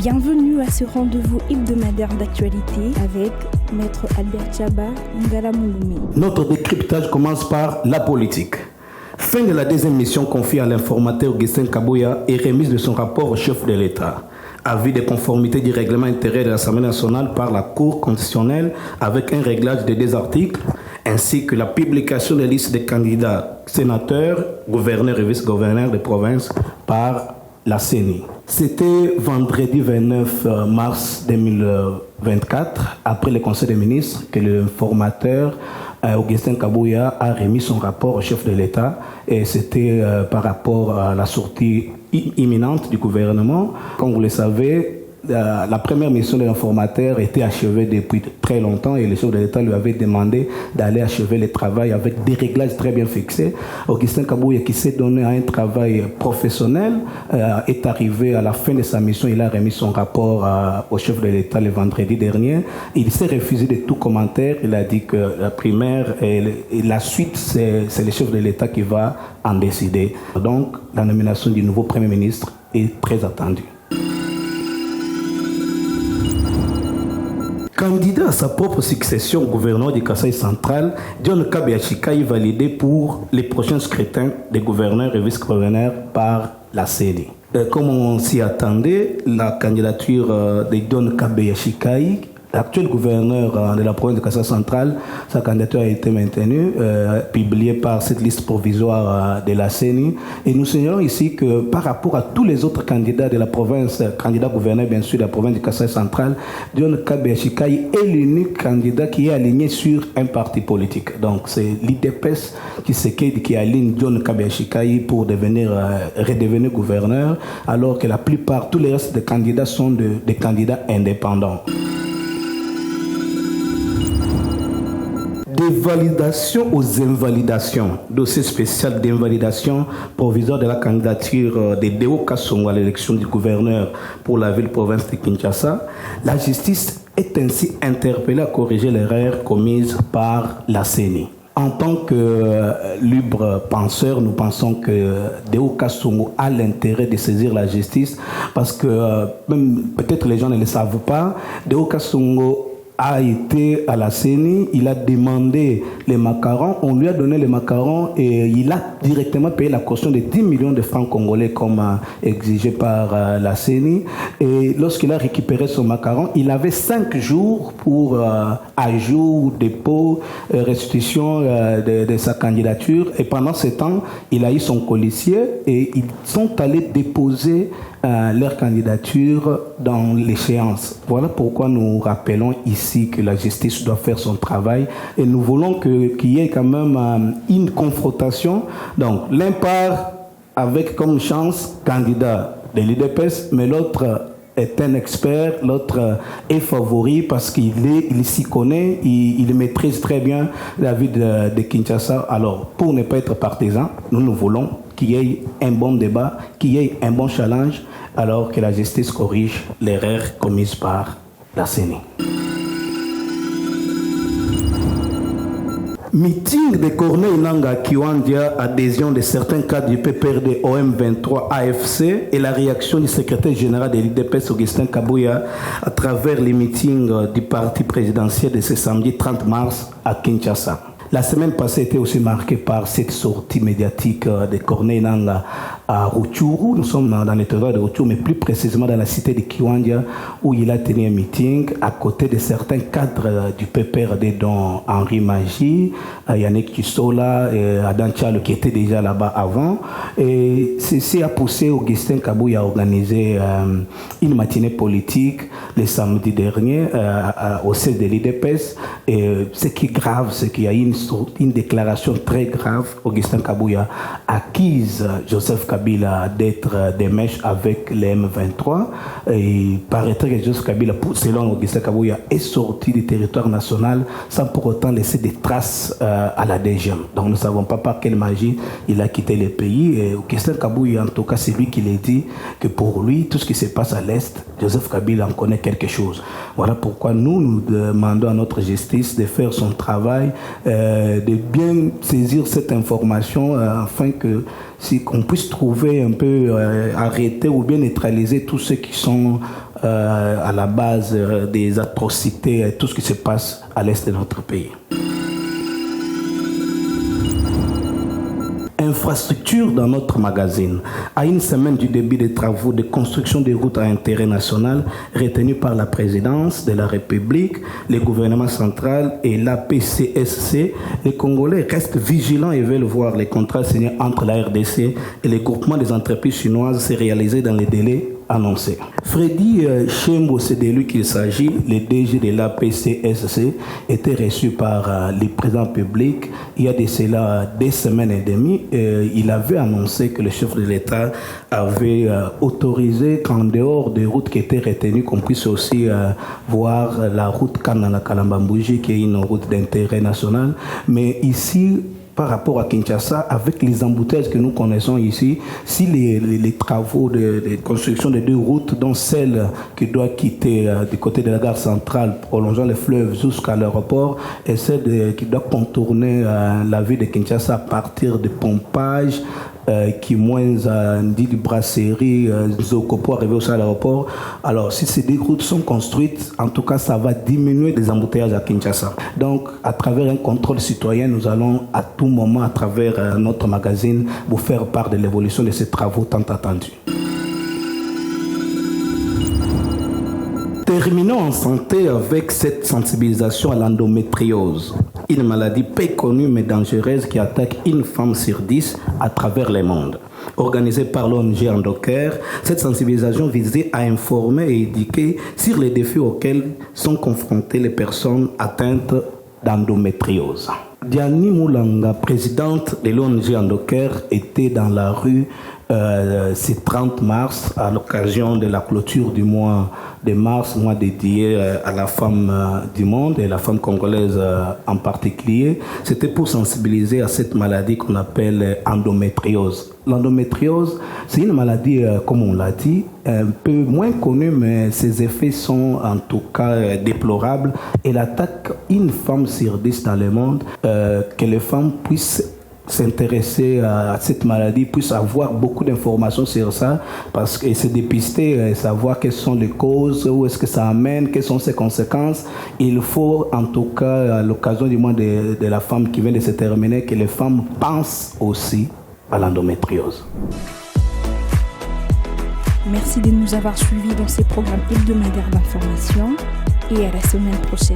Bienvenue à ce rendez-vous hebdomadaire d'actualité avec Maître Albert Chaba Ngala Mouloumi. Notre décryptage commence par la politique. Fin de la deuxième mission confiée à l'informateur Augustin Kabouya et remise de son rapport au chef de l'État. Avis de conformité du règlement intérieur de l'Assemblée nationale par la Cour constitutionnelle avec un réglage de 2 articles, ainsi que la publication des listes des candidats sénateurs, gouverneurs et vice-gouverneurs de province par la CENI. C'était vendredi 29 mars 2024, après le Conseil des ministres, que le formateur Augustin Kabouya a remis son rapport au chef de l'État, et c'était par rapport à la sortie imminente du gouvernement. Comme vous le savez, la première mission de l'informateur était achevée depuis très longtemps et le chef de l'État lui avait demandé d'aller achever le travail avec des réglages très bien fixés. Augustin Kabouya, qui s'est donné à un travail professionnel, est arrivé à la fin de sa mission. Il a remis son rapport au chef de l'État le vendredi dernier. Il s'est refusé de tout commentaire. Il a dit que la primaire et la suite, c'est le chef de l'État qui va en décider. Donc, la nomination du nouveau Premier ministre est très attendue. Candidat à sa propre succession au gouverneur du Kasaï central, John Kabouya est validé pour les prochains scrutins des gouverneurs et vice-gouverneurs par la CENI. Comme on s'y attendait, la candidature de John Kabouya, l'actuel gouverneur de la province de Kasaï central, sa candidature a été maintenue, publiée par cette liste provisoire de la CENI. Et nous signalons ici que par rapport à tous les autres candidats de la province, candidats gouverneurs bien sûr de la province de Kasaï central, John Kabouya est l'unique candidat qui est aligné sur un parti politique. Donc c'est l'IDPS qui aligne John Kabouya pour redevenir gouverneur, alors que la plupart, tous les restes des candidats sont des candidats indépendants. Des validations aux invalidations. Dossier spécial d'invalidation provisoire de la candidature de Deo Kassongo à l'élection du gouverneur pour la ville-province de Kinshasa. La justice est ainsi interpellée à corriger l'erreur commise par la CENI. En tant que libre penseur, nous pensons que Deo Kassongo a l'intérêt de saisir la justice parce que même peut-être les gens ne le savent pas. Deo Kassongo a été à la CENI, il a demandé les macarons, on lui a donné les macarons et il a directement payé la caution de 10 millions de francs congolais comme exigé par la CENI. Et lorsqu'il a récupéré son macaron, il avait 5 jours pour ajout, dépôt, restitution de sa candidature. Et pendant ce temps, il a eu son colissier et ils sont allés déposer leur candidature dans l'échéance. Voilà pourquoi nous rappelons ici que la justice doit faire son travail et nous voulons qu'il y ait quand même une confrontation. Donc l'un part avec comme chance candidat de l'IDPS, mais l'autre est un expert, l'autre est favori parce qu'il s'y connaît, il maîtrise très bien la vie de Kinshasa. Alors pour ne pas être partisan, nous voulons qu'il y ait un bon débat, qu'il y ait un bon challenge, alors que la justice corrige l'erreur commise par la CENI. Meeting de Corneille Nangaa Kiwanja, adhésion de certains cadres du PPRD OM23 AFC et la réaction du secrétaire général de l'IDPS Augustin Kabouya à travers les meetings du parti présidentiel de ce samedi 30 mars à Kinshasa. La semaine passée était aussi marquée par cette sortie médiatique de Corneille Nangaa à Rutshuru. Nous sommes dans le territoire de Rutshuru, mais plus précisément dans la cité de Kiwanja, où il a tenu un meeting à côté de certains cadres du PPRD, dont Henri Magie, Yannick Kissola et Adam Tchalo, qui étaient déjà là-bas avant. Et ceci a poussé Augustin Kabouya à organiser une matinée politique le samedi dernier au siège de l'IDPS. Et ce qui est grave, c'est qu'il y a une déclaration très grave. Augustin Kabouya accuse Joseph Kabila d'être des mèches avec les M23. Et il paraîtrait que Joseph Kabila, selon Augustin Kabouya, est sorti du territoire national sans pour autant laisser des traces à la DGM. Donc nous ne savons pas par quelle magie il a quitté le pays. Et Augustin Kabouya, en tout cas, c'est lui qui l'a dit que pour lui, tout ce qui se passe à l'Est, Joseph Kabila en connaît quelque chose. Voilà pourquoi nous demandons à notre justice de faire son travail, de bien saisir cette information afin que qu'on puisse trouver un peu, arrêter ou bien neutraliser tous ceux qui sont à la base des atrocités et tout ce qui se passe à l'est de notre pays. Infrastructure dans notre magazine. À une semaine du début des travaux de construction des routes à intérêt national retenus par la présidence de la République, le gouvernement central et l'APCSC, les Congolais restent vigilants et veulent voir les contrats signés entre la RDC et les groupements des entreprises chinoises se réaliser dans les délais annoncé. Freddy Chembo, c'est de lui qu'il s'agit, le DG de l'APCSC, était reçu par le président public il y a de cela 2 semaines et demie. Il avait annoncé que le chef de l'État avait autorisé qu'en dehors des routes qui étaient retenues, qu'on puisse aussi voir la route Kanana-Kalambambouji, qui est une route d'intérêt national. Mais ici, par rapport à Kinshasa, avec les embouteillages que nous connaissons ici, si les travaux de construction des 2 routes, dont celle qui doit quitter du côté de la gare centrale, prolongeant le fleuve jusqu'à l'aéroport, et celle qui doit contourner la ville de Kinshasa à partir de pompage, qui moins dit de brasserie, Zoko pour arriver aussi à l'aéroport. Alors, si ces 2 routes sont construites, en tout cas, ça va diminuer les embouteillages à Kinshasa. Donc, à travers un contrôle citoyen, nous allons à tout moment, à travers notre magazine, vous faire part de l'évolution de ces travaux tant attendus. Terminons en santé avec cette sensibilisation à l'endométriose, une maladie peu connue mais dangereuse qui attaque une femme sur 10 à travers le monde. Organisée par l'ONG Endoker, cette sensibilisation visait à informer et éduquer sur les défis auxquels sont confrontées les personnes atteintes d'endométriose. Diani Moulanga, présidente de l'ONG Endoker, était dans la rue ce 30 mars à l'occasion de la clôture du mois de mars, mois dédié à la femme du monde et la femme congolaise en particulier. C'était pour sensibiliser à cette maladie qu'on appelle endométriose. L'endométriose, c'est une maladie, comme on l'a dit, un peu moins connue, mais ses effets sont en tout cas déplorables. Elle attaque une femme sur 10 dans le monde, que les femmes puissent s'intéresser à cette maladie, puissent avoir beaucoup d'informations sur ça, parce que se dépister, savoir quelles sont les causes, où est-ce que ça amène, quelles sont ses conséquences. Il faut en tout cas, à l'occasion du mois de la femme qui vient de se terminer, que les femmes pensent aussi à l'endométriose. Merci de nous avoir suivis dans ces programmes hebdomadaires d'information et à la semaine prochaine.